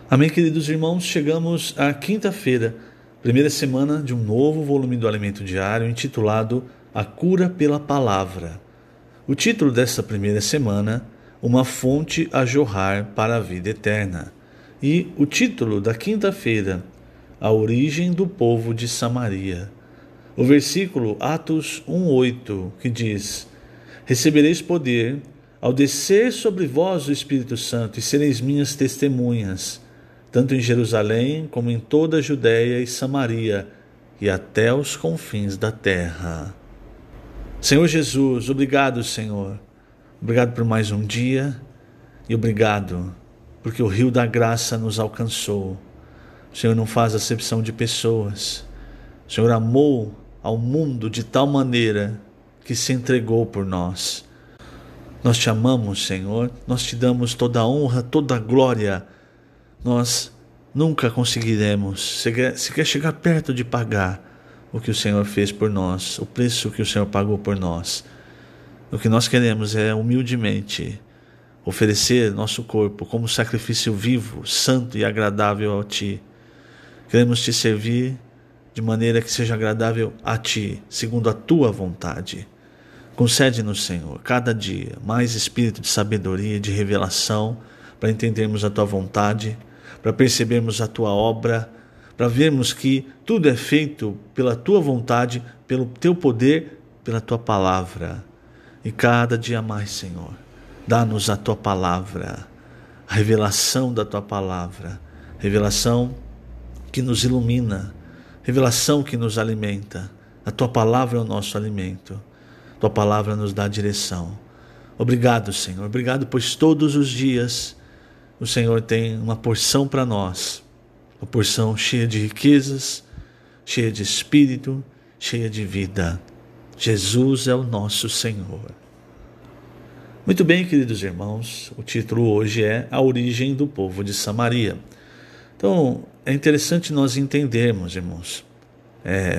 Amém, queridos irmãos, chegamos à quinta-feira, primeira semana de um novo volume do Alimento Diário, intitulado A Cura pela Palavra. O título dessa primeira semana, Uma Fonte a Jorrar para a Vida Eterna. E o título da quinta-feira, A Origem do Povo de Samaria. O versículo Atos 1:8, que diz: Recebereis poder ao descer sobre vós o Espírito Santo e sereis minhas testemunhas, tanto em Jerusalém como em toda a Judéia e Samaria e até os confins da terra. Senhor Jesus, obrigado, Senhor. Obrigado por mais um dia e obrigado porque o rio da graça nos alcançou. O Senhor não faz acepção de pessoas. O Senhor amou ao mundo de tal maneira que se entregou por nós. Nós te amamos, Senhor. Nós te damos toda a honra, toda a glória. Nós nunca conseguiremos sequer chegar perto de pagar o que o Senhor fez por nós, o preço que o Senhor pagou por nós. O que nós queremos é humildemente oferecer nosso corpo como sacrifício vivo, santo e agradável a Ti. Queremos Te servir de maneira que seja agradável a Ti, segundo a Tua vontade. Concede-nos, Senhor, cada dia mais espírito de sabedoria e de revelação para entendermos a Tua vontade, para percebermos a Tua obra, para vermos que tudo é feito pela Tua vontade, pelo Teu poder, pela Tua palavra. E cada dia mais, Senhor, dá-nos a Tua palavra, a revelação da Tua palavra, revelação que nos ilumina, revelação que nos alimenta. A Tua palavra é o nosso alimento. Tua palavra nos dá direção. Obrigado, Senhor. Obrigado, pois todos os dias o Senhor tem uma porção para nós. Uma porção cheia de riquezas, cheia de espírito, cheia de vida. Jesus é o nosso Senhor. Muito bem, queridos irmãos. O título hoje é A Origem do Povo de Samaria. Então, é interessante nós entendermos, irmãos,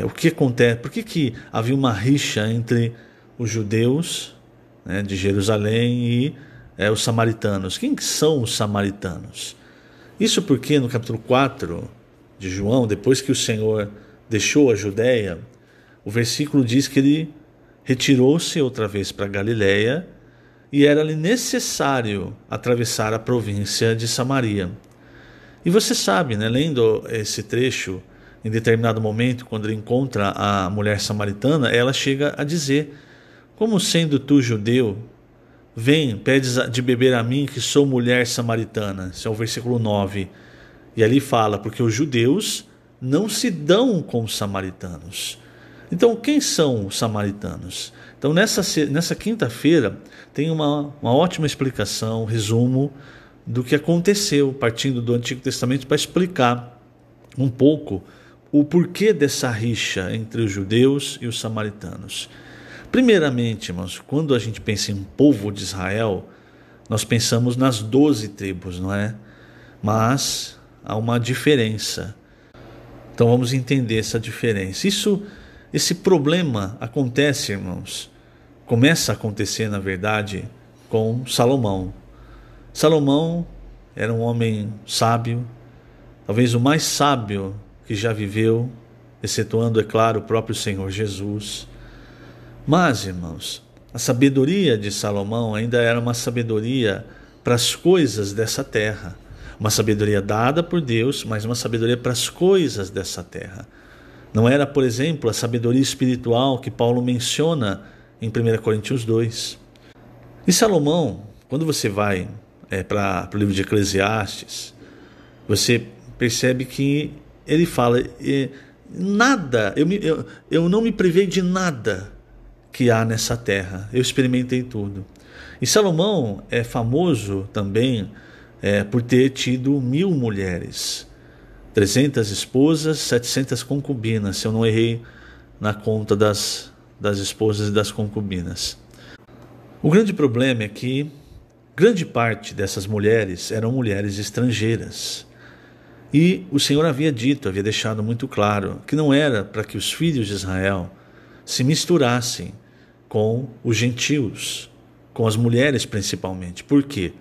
o que acontece. Por que havia uma rixa entre os judeus, de Jerusalém e os samaritanos? Quem são os samaritanos? Isso porque no capítulo 4 de João, depois que o Senhor deixou a Judéia, o versículo diz que ele retirou-se outra vez para Galiléia e era-lhe necessário atravessar a província de Samaria. E você sabe, lendo esse trecho, em determinado momento, quando ele encontra a mulher samaritana, ela chega a dizer: como sendo tu judeu, vem, pedes de beber a mim, que sou mulher samaritana. Esse é o versículo 9. E ali fala, porque os judeus não se dão com os samaritanos. Então, quem são os samaritanos? Então, nessa quinta-feira, tem uma ótima explicação, resumo do que aconteceu, partindo do Antigo Testamento, para explicar um pouco o porquê dessa rixa entre os judeus e os samaritanos. Primeiramente, irmãos, quando a gente pensa em povo de Israel, nós pensamos nas 12 tribos, não é? Mas há uma diferença. Então vamos entender essa diferença. Esse problema acontece, irmãos, começa a acontecer, na verdade, com Salomão. Salomão era um homem sábio, talvez o mais sábio que já viveu, excetuando, é claro, o próprio Senhor Jesus. Mas, irmãos, a sabedoria de Salomão ainda era uma sabedoria para as coisas dessa terra. Uma sabedoria dada por Deus, mas uma sabedoria para as coisas dessa terra. Não era, por exemplo, a sabedoria espiritual que Paulo menciona em 1 Coríntios 2. E Salomão, quando você vai para o livro de Eclesiastes, você percebe que ele fala: nada, eu não me privei de nada que há nessa terra, eu experimentei tudo. E Salomão é famoso também por ter tido 1000 mulheres, 300 esposas, 700 concubinas, se eu não errei na conta das esposas e das concubinas. O grande problema é que grande parte dessas mulheres eram mulheres estrangeiras. E o Senhor havia deixado muito claro que não era para que os filhos de Israel se misturassem com os gentios, com as mulheres principalmente. Por quê?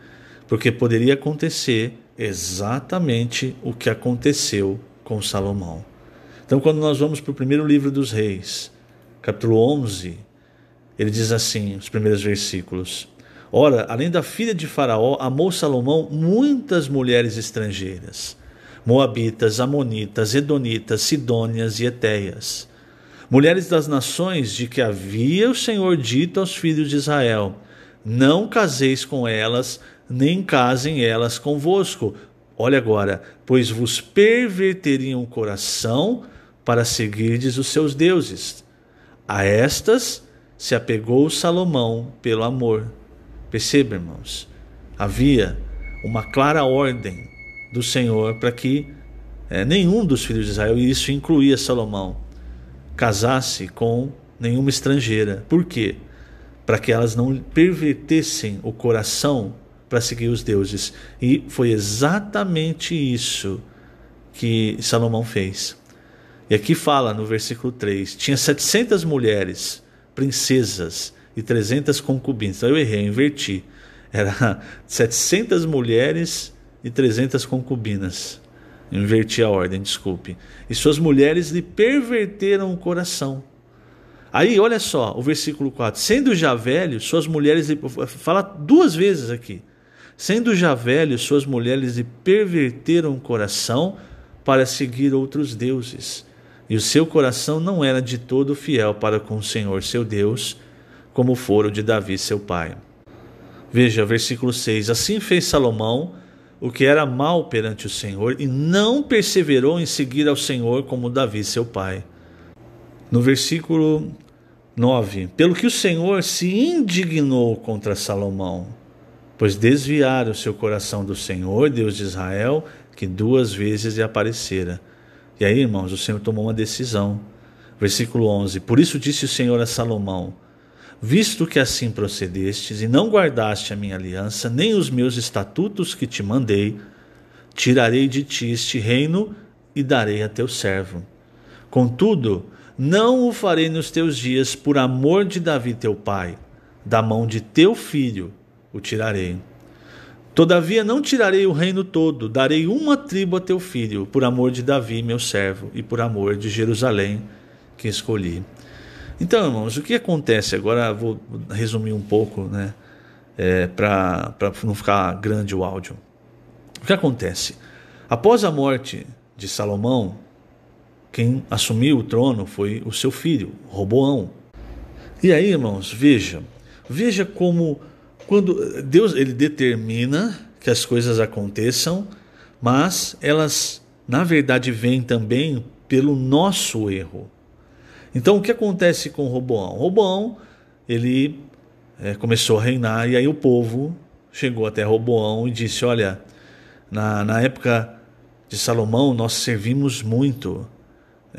Porque poderia acontecer exatamente o que aconteceu com Salomão. Então, quando nós vamos para o primeiro livro dos Reis, capítulo 11, ele diz assim, os primeiros versículos: Ora, além da filha de Faraó, amou Salomão muitas mulheres estrangeiras, moabitas, amonitas, edonitas, sidônias e etéias, mulheres das nações de que havia o Senhor dito aos filhos de Israel: não caseis com elas, nem casem elas convosco. Olha agora, pois vos perverteriam o coração para seguirdes os seus deuses. A estas se apegou Salomão pelo amor. Perceba, irmãos, havia uma clara ordem do Senhor para que nenhum dos filhos de Israel, e isso incluía Salomão, casasse com nenhuma estrangeira. Por quê? Para que elas não pervertessem o coração para seguir os deuses. E foi exatamente isso que Salomão fez. E aqui fala no versículo 3, tinha 700 mulheres, princesas e 300 concubinas. Então eu errei, eu inverti. Era 700 mulheres e 300 concubinas. Eu inverti a ordem, desculpe. E suas mulheres lhe perverteram o coração. Aí, olha só, o versículo 4. Sendo já velho, suas mulheres... Fala duas vezes aqui. Sendo já velho, suas mulheres lhe perverteram o coração para seguir outros deuses. E o seu coração não era de todo fiel para com o Senhor, seu Deus, como fora o de Davi, seu pai. Veja, versículo 6. Assim fez Salomão o que era mal perante o Senhor, e não perseverou em seguir ao Senhor como Davi, seu pai. No versículo 9. Pelo que o Senhor se indignou contra Salomão, pois desviara o seu coração do Senhor, Deus de Israel, que 2 vezes lhe aparecera. E aí, irmãos, o Senhor tomou uma decisão. Versículo 11. Por isso disse o Senhor a Salomão: visto que assim procedestes e não guardaste a minha aliança, nem os meus estatutos que te mandei, tirarei de ti este reino e darei a teu servo. Contudo, não o farei nos teus dias por amor de Davi teu pai, da mão de teu filho o tirarei. Todavia não tirarei o reino todo, darei uma tribo a teu filho, por amor de Davi meu servo, e por amor de Jerusalém que escolhi. Então, irmãos, o que acontece? Agora vou resumir um pouco, né, para não ficar grande o áudio. O que acontece? Após a morte de Salomão, quem assumiu o trono foi o seu filho, Roboão. E aí, irmãos, veja como quando Deus ele determina que as coisas aconteçam, mas elas, na verdade, vêm também pelo nosso erro. Então, o que acontece com Roboão? Roboão, ele começou a reinar, e aí o povo chegou até Roboão e disse: olha, na época de Salomão nós servimos muito,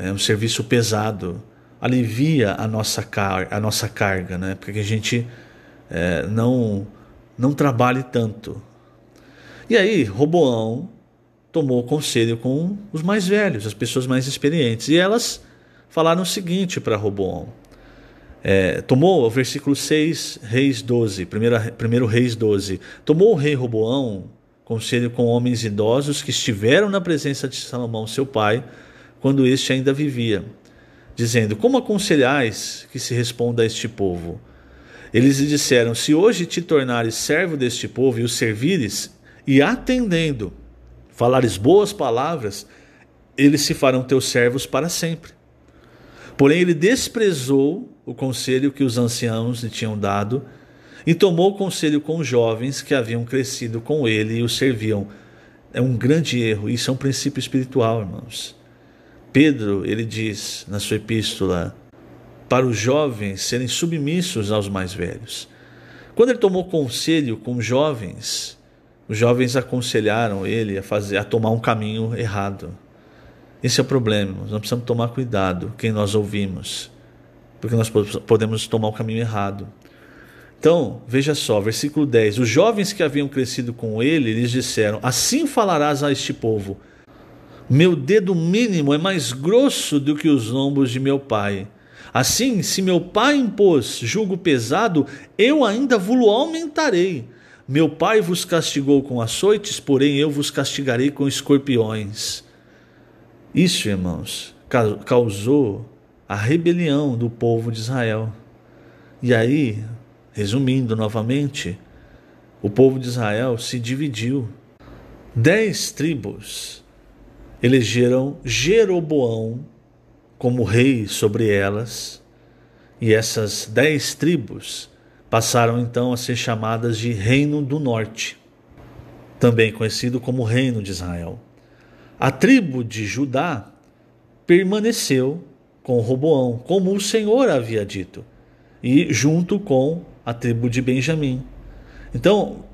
um serviço pesado, alivia a nossa carga, né? Porque a gente não trabalhe tanto. E aí Roboão tomou conselho com os mais velhos, as pessoas mais experientes, e elas falaram o seguinte para Roboão. Tomou o versículo 6, Reis 12, primeiro Reis 12. Tomou o rei Roboão conselho com homens idosos que estiveram na presença de Salomão, seu pai, quando este ainda vivia, dizendo: como aconselhais que se responda a este povo? Eles lhe disseram: se hoje te tornares servo deste povo e o servires, e atendendo, falares boas palavras, eles se farão teus servos para sempre. Porém ele desprezou o conselho que os anciãos lhe tinham dado e tomou conselho com os jovens que haviam crescido com ele e o serviam. É um grande erro, isso é um princípio espiritual, irmãos. Pedro, ele diz na sua epístola para os jovens serem submissos aos mais velhos. Quando ele tomou conselho com os jovens aconselharam ele a tomar um caminho errado. Esse é o problema, nós precisamos tomar cuidado quem nós ouvimos, porque nós podemos tomar o caminho errado. Então, veja só, versículo 10. Os jovens que haviam crescido com ele lhes disseram: assim falarás a este povo: meu dedo mínimo é mais grosso do que os lombos de meu pai. Assim, se meu pai impôs jugo pesado, eu ainda vou-lo aumentarei. Meu pai vos castigou com açoites, porém eu vos castigarei com escorpiões. Isso, irmãos, causou a rebelião do povo de Israel. E aí, resumindo novamente, o povo de Israel se dividiu. 10 tribos elegeram Jeroboão como rei sobre elas, e essas 10 tribos passaram então a ser chamadas de Reino do Norte, também conhecido como Reino de Israel. A tribo de Judá permaneceu com Roboão, como o Senhor havia dito, e junto com a tribo de Benjamim. Então,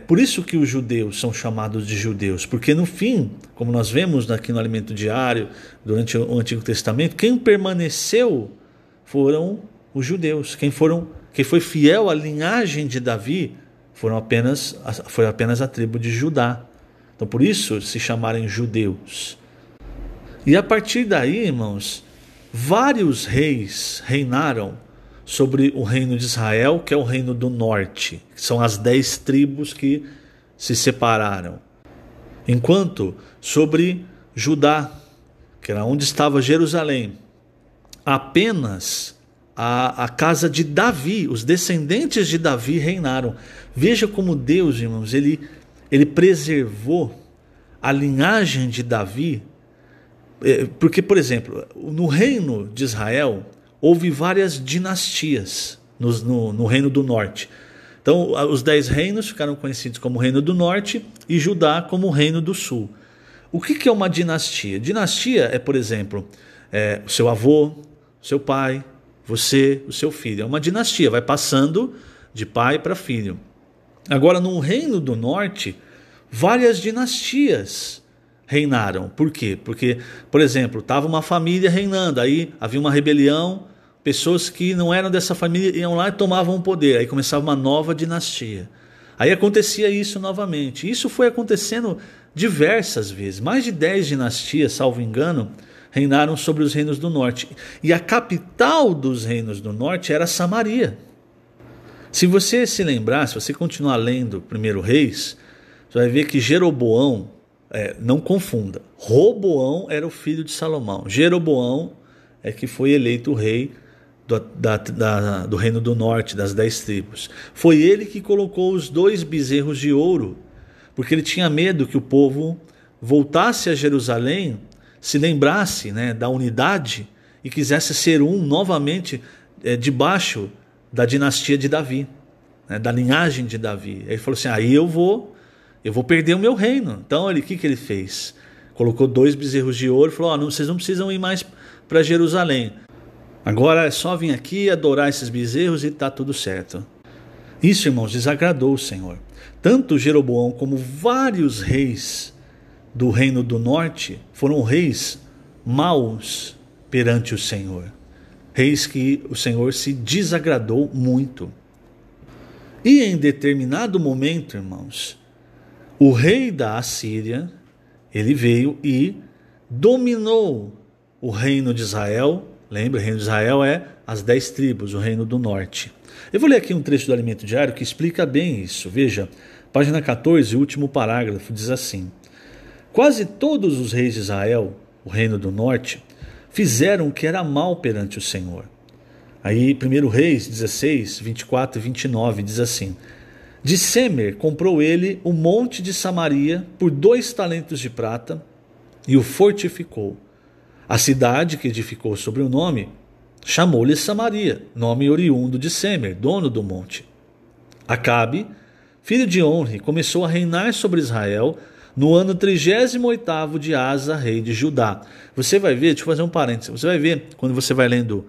por isso que os judeus são chamados de judeus, porque no fim, como nós vemos aqui no Alimento Diário, durante o Antigo Testamento, quem permaneceu foram os judeus. Quem foi fiel à linhagem de Davi foi apenas a tribo de Judá. Então, por isso se chamarem judeus. E a partir daí, irmãos, vários reis reinaram sobre o reino de Israel, que é o reino do norte, que são as 10 tribos que se separaram. Enquanto sobre Judá, que era onde estava Jerusalém, apenas a casa de Davi, os descendentes de Davi reinaram. Veja como Deus, irmãos, ele preservou a linhagem de Davi, porque, por exemplo, no reino de Israel houve várias dinastias no reino do norte. Então, os 10 reinos ficaram conhecidos como Reino do Norte e Judá como Reino do Sul. O que é uma dinastia? Dinastia é, por exemplo, o seu avô, o seu pai, você, o seu filho. É uma dinastia, vai passando de pai para filho. Agora, no Reino do Norte, várias dinastias reinaram. Por quê? Porque, por exemplo, estava uma família reinando, aí havia uma rebelião, pessoas que não eram dessa família iam lá e tomavam o poder, aí começava uma nova dinastia. Aí acontecia isso novamente. Isso foi acontecendo diversas vezes. Mais de 10 dinastias, salvo engano, reinaram sobre os reinos do norte. E a capital dos reinos do norte era Samaria. Se você se lembrar, se você continuar lendo 1 Reis, você vai ver que Jeroboão, não confunda, Roboão era o filho de Salomão. Jeroboão é que foi eleito rei do reino do norte, das 10 tribos. Foi ele que colocou os 2 bezerros de ouro, porque ele tinha medo que o povo voltasse a Jerusalém, se lembrasse, da unidade e quisesse ser um novamente debaixo da dinastia de Davi, da linhagem de Davi. Aí ele falou assim, aí eu vou perder o meu reino. Então o que ele fez? Colocou 2 bezerros de ouro e falou, vocês não precisam ir mais para Jerusalém. Agora é só vir aqui adorar esses bezerros e está tudo certo. Isso, irmãos, desagradou o Senhor. Tanto Jeroboão como vários reis do reino do norte foram reis maus perante o Senhor. Reis que o Senhor se desagradou muito. E em determinado momento, irmãos, o rei da Assíria, ele veio e dominou o reino de Israel. Lembra, o reino de Israel é as 10 tribos, o reino do norte. Eu vou ler aqui um trecho do Alimento Diário que explica bem isso. Veja, página 14, último parágrafo, diz assim: quase todos os reis de Israel, o reino do norte, fizeram o que era mal perante o Senhor. Aí 1 Reis 16, 24 e 29 diz assim: de Semer comprou ele o monte de Samaria por 2 talentos de prata e o fortificou. A cidade que edificou sobre o nome, chamou-lhe Samaria, nome oriundo de Semer, dono do monte. Acabe, filho de Onri, começou a reinar sobre Israel no ano 38º de Asa, rei de Judá. Você vai ver, deixa eu fazer um parênteses, você vai ver, quando você vai lendo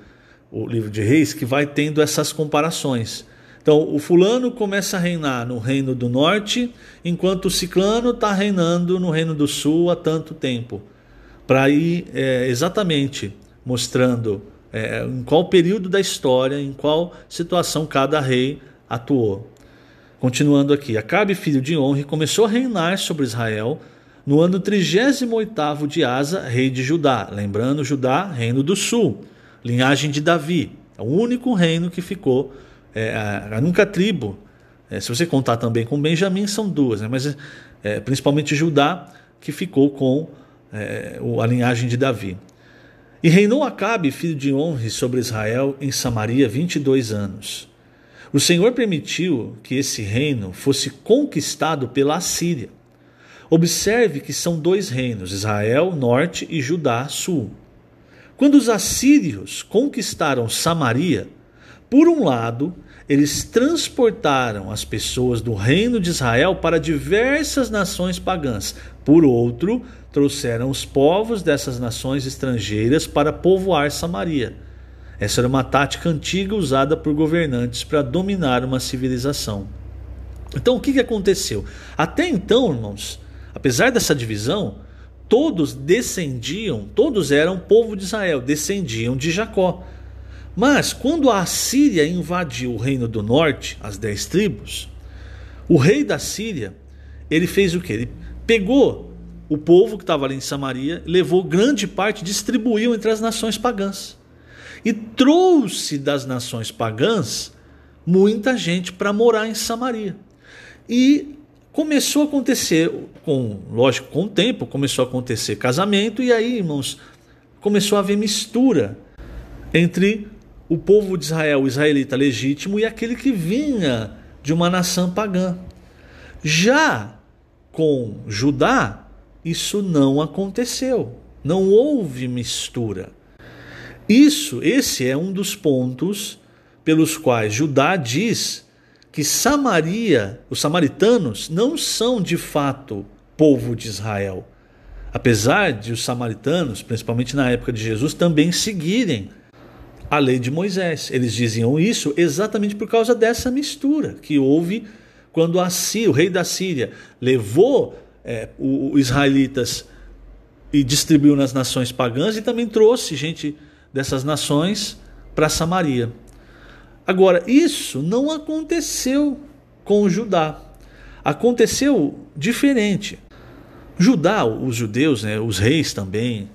o livro de Reis, que vai tendo essas comparações. Então, o fulano começa a reinar no reino do norte, enquanto o ciclano está reinando no reino do sul há tanto tempo. Para ir exatamente mostrando em qual período da história, em qual situação cada rei atuou. Continuando aqui, Acabe, filho de Onri, começou a reinar sobre Israel no ano 38º de Asa, rei de Judá. Lembrando, Judá, reino do sul, linhagem de Davi. É o único reino que ficou, a única tribo Se você contar também com Benjamim, são duas, né? Mas principalmente Judá, que ficou com a linhagem de Davi. E reinou Acabe, filho de Omri, sobre Israel em Samaria 22 anos. O Senhor permitiu que esse reino fosse conquistado pela Assíria. Observe que são dois reinos, Israel, norte, e Judá, sul. Quando os assírios conquistaram Samaria, por um lado, eles transportaram as pessoas do reino de Israel para diversas nações pagãs. Por outro, trouxeram os povos dessas nações estrangeiras para povoar Samaria. Essa era uma tática antiga usada por governantes para dominar uma civilização. Então, o que aconteceu? Até então, irmãos, apesar dessa divisão, todos eram povo de Israel, descendiam de Jacó. Mas quando a Assíria invadiu o reino do norte, as 10 tribos, o rei da Síria, ele fez o quê? Ele pegou o povo que estava ali em Samaria, levou grande parte, distribuiu entre as nações pagãs. E trouxe das nações pagãs muita gente para morar em Samaria. E começou a acontecer, lógico, com o tempo, começou a acontecer casamento, e aí, irmãos, começou a haver mistura entre o povo de Israel, o israelita legítimo, e aquele que vinha de uma nação pagã. Já com Judá, isso não aconteceu, não houve mistura. Esse é um dos pontos pelos quais Judá diz que Samaria, os samaritanos, não são de fato povo de Israel. Apesar de os samaritanos, principalmente na época de Jesus, também seguirem a lei de Moisés. Eles diziam isso exatamente por causa dessa mistura que houve quando o rei da Síria levou os israelitas e distribuiu nas nações pagãs, e também trouxe gente dessas nações para Samaria. Agora, isso não aconteceu com Judá. Aconteceu diferente. Judá, os judeus, os reis também,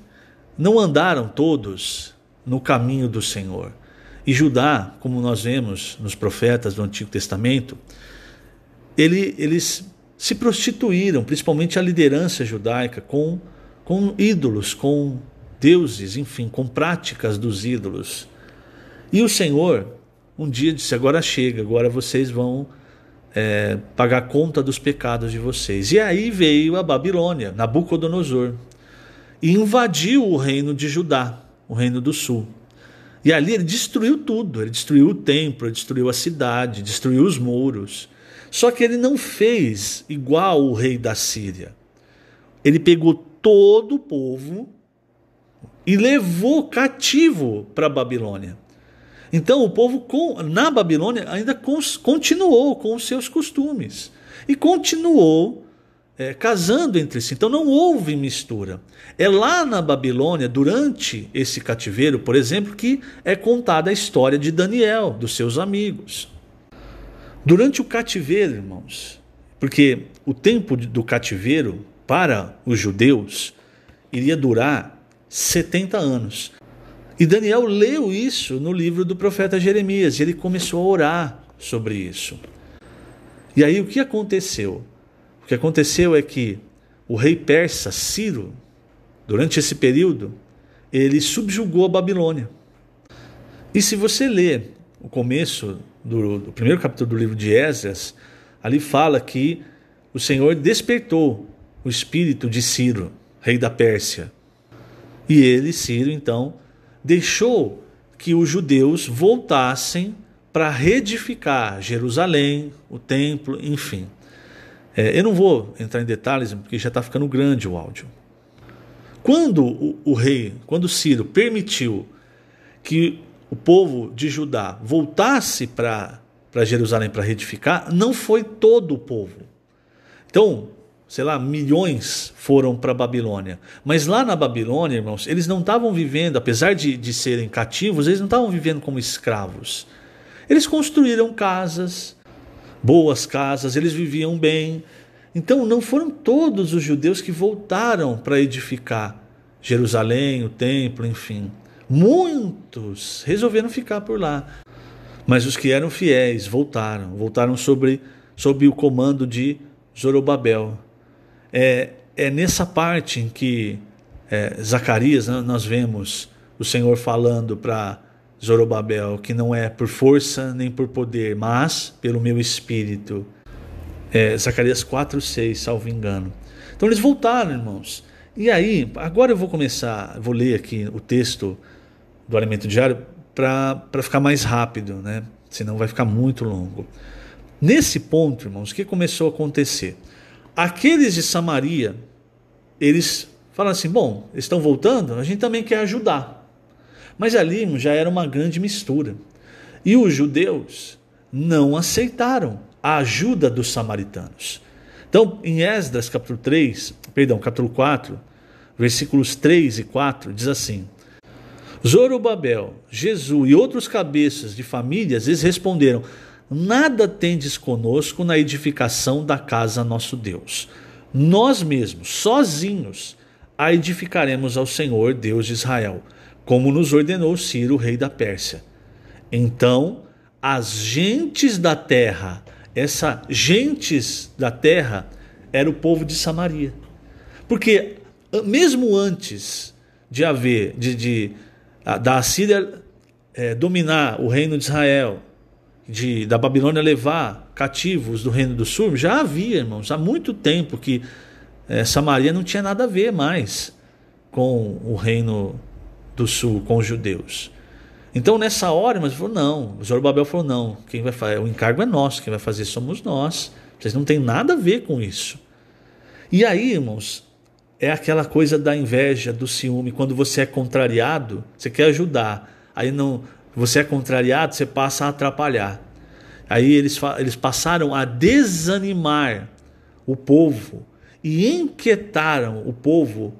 não andaram todos no caminho do Senhor. E Judá, como nós vemos nos profetas do Antigo Testamento, eles se prostituíram, principalmente a liderança judaica, com ídolos, com deuses, enfim, com práticas dos ídolos. E o Senhor um dia disse: agora chega, agora vocês vão pagar conta dos pecados de vocês. E aí veio a Babilônia, Nabucodonosor, e invadiu o reino de Judá, o reino do sul. E ali ele destruiu tudo, ele destruiu o templo, ele destruiu a cidade, destruiu os muros. Só que ele não fez igual o rei da Síria. Ele pegou todo o povo e levou cativo para a Babilônia. Então o povo na Babilônia ainda continuou com os seus costumes e continuou casando entre si. Então não houve mistura. É lá na Babilônia, durante esse cativeiro, por exemplo, que é contada a história de Daniel, dos seus amigos. Durante o cativeiro, irmãos, porque o tempo do cativeiro para os judeus iria durar 70 anos. E Daniel leu isso no livro do profeta Jeremias, e ele começou a orar sobre isso. E aí o que aconteceu? O que aconteceu é que o rei persa, Ciro, durante esse período, ele subjugou a Babilônia. E se você ler o começo do primeiro capítulo do livro de Esdras, ali fala que o Senhor despertou o espírito de Ciro, rei da Pérsia. E ele, Ciro, então, deixou que os judeus voltassem para reedificar Jerusalém, o templo, enfim. Eu não vou entrar em detalhes, porque já está ficando grande o áudio. Quando Ciro permitiu que o povo de Judá voltasse para Jerusalém para reedificar, não foi todo o povo. Então, milhões foram para a Babilônia. Mas lá na Babilônia, irmãos, eles não estavam vivendo, apesar de serem cativos, eles não estavam vivendo como escravos. Eles construíram casas, boas casas, eles viviam bem. Então não foram todos os judeus que voltaram para edificar Jerusalém, o templo, enfim. Muitos resolveram ficar por lá. Mas os que eram fiéis voltaram sobre sob o comando de Zorobabel. É nessa parte em que Zacarias, né, nós vemos o Senhor falando para Zorobabel que não é por força nem por poder, mas pelo meu espírito. Zacarias 4:6, salvo engano. Então eles voltaram, irmãos. E aí, agora eu vou ler aqui o texto do alimento diário para ficar mais rápido, né? Senão vai ficar muito longo. Nesse ponto, irmãos, o que começou a acontecer? Aqueles de Samaria, eles falaram assim, bom, eles estão voltando, a gente também quer ajudar. Mas ali já era uma grande mistura. E os judeus não aceitaram a ajuda dos samaritanos. Então, em Esdras capítulo 4, versículos 3 e 4, diz assim: Zorobabel, Jesus e outros cabeças de famílias, eles responderam: nada tendes conosco na edificação da casa nosso Deus. Nós mesmos, sozinhos, a edificaremos ao Senhor, Deus de Israel, como nos ordenou Ciro, rei da Pérsia. Então, as gentes da terra, essa gentes da terra era o povo de Samaria. Porque mesmo antes de haver, da Assíria dominar o reino de Israel, da Babilônia levar cativos do reino do sul, já havia, irmãos, há muito tempo que Samaria não tinha nada a ver mais com o reino do sul, com os judeus. Então nessa hora, mas falou não, Zorobabel falou não, quem vai fazer, o encargo é nosso, quem vai fazer somos nós, vocês não têm nada a ver com isso. E aí, irmãos, é aquela coisa da inveja, do ciúme, quando você é contrariado, você quer ajudar, aí não, você é contrariado, você passa a atrapalhar. Aí eles passaram a desanimar o povo e inquietaram o povo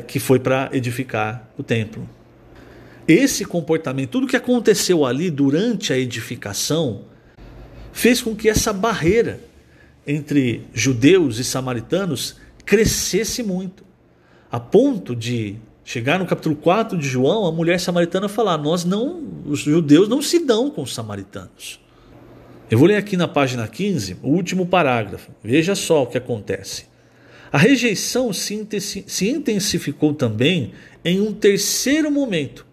que foi para edificar o templo. Esse comportamento, tudo que aconteceu ali durante a edificação, fez com que essa barreira entre judeus e samaritanos crescesse muito, a ponto de chegar no capítulo 4 de João, a mulher samaritana falar: os judeus não se dão com os samaritanos. Eu vou ler aqui na página 15, o último parágrafo. Veja só o que acontece. A rejeição se intensificou também em um terceiro momento,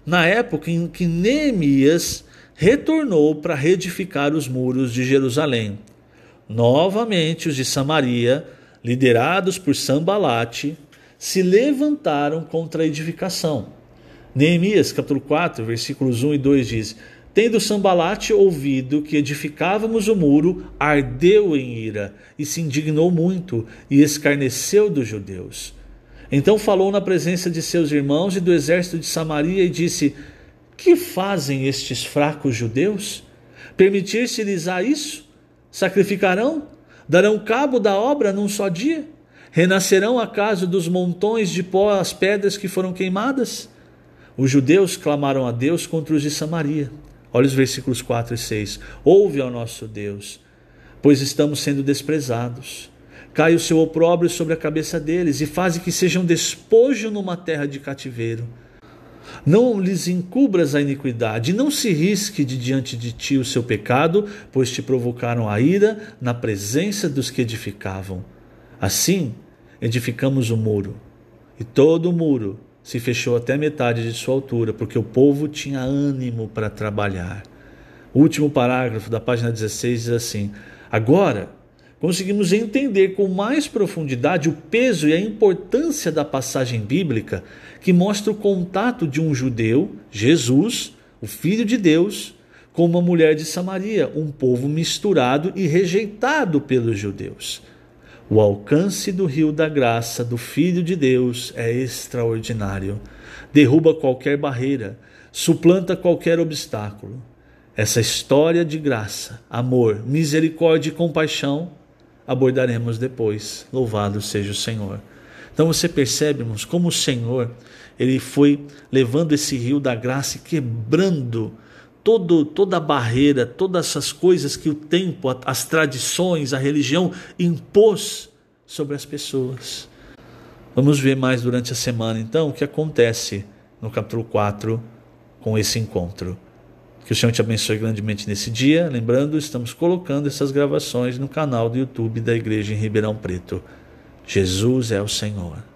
na época em que Neemias retornou para reedificar os muros de Jerusalém. Novamente os de Samaria, liderados por Sambalate, se levantaram contra a edificação. Neemias capítulo 4, versículos 1 e 2 diz: tendo Sambalate ouvido que edificávamos o muro, ardeu em ira e se indignou muito e escarneceu dos judeus. Então falou na presença de seus irmãos e do exército de Samaria e disse: que fazem estes fracos judeus? Permitir-se-lhes isso? Sacrificarão? Darão cabo da obra num só dia? Renascerão acaso dos montões de pó as pedras que foram queimadas? Os judeus clamaram a Deus contra os de Samaria. Olha os versículos 4 e 6. Ouve ao nosso Deus, pois estamos sendo desprezados. Cai o seu opróbrio sobre a cabeça deles e faze que sejam despojo numa terra de cativeiro. Não lhes encubras a iniquidade, não se risque de diante de ti o seu pecado, pois te provocaram a ira na presença dos que edificavam. Assim, edificamos o muro, e todo o muro se fechou até metade de sua altura, porque o povo tinha ânimo para trabalhar. O último parágrafo da página 16 diz assim: agora conseguimos entender com mais profundidade o peso e a importância da passagem bíblica que mostra o contato de um judeu, Jesus, o Filho de Deus, com uma mulher de Samaria, um povo misturado e rejeitado pelos judeus. O alcance do rio da graça do Filho de Deus é extraordinário. Derruba qualquer barreira, suplanta qualquer obstáculo. Essa história de graça, amor, misericórdia e compaixão abordaremos depois. Louvado seja o Senhor. Então você percebe, irmãos, como o Senhor ele foi levando esse rio da graça e quebrando toda a barreira, todas essas coisas que o tempo, as tradições, a religião impôs sobre as pessoas. Vamos ver mais durante a semana então o que acontece no capítulo 4 com esse encontro. Que o Senhor te abençoe grandemente nesse dia. Lembrando, estamos colocando essas gravações no canal do YouTube da Igreja em Ribeirão Preto. Jesus é o Senhor.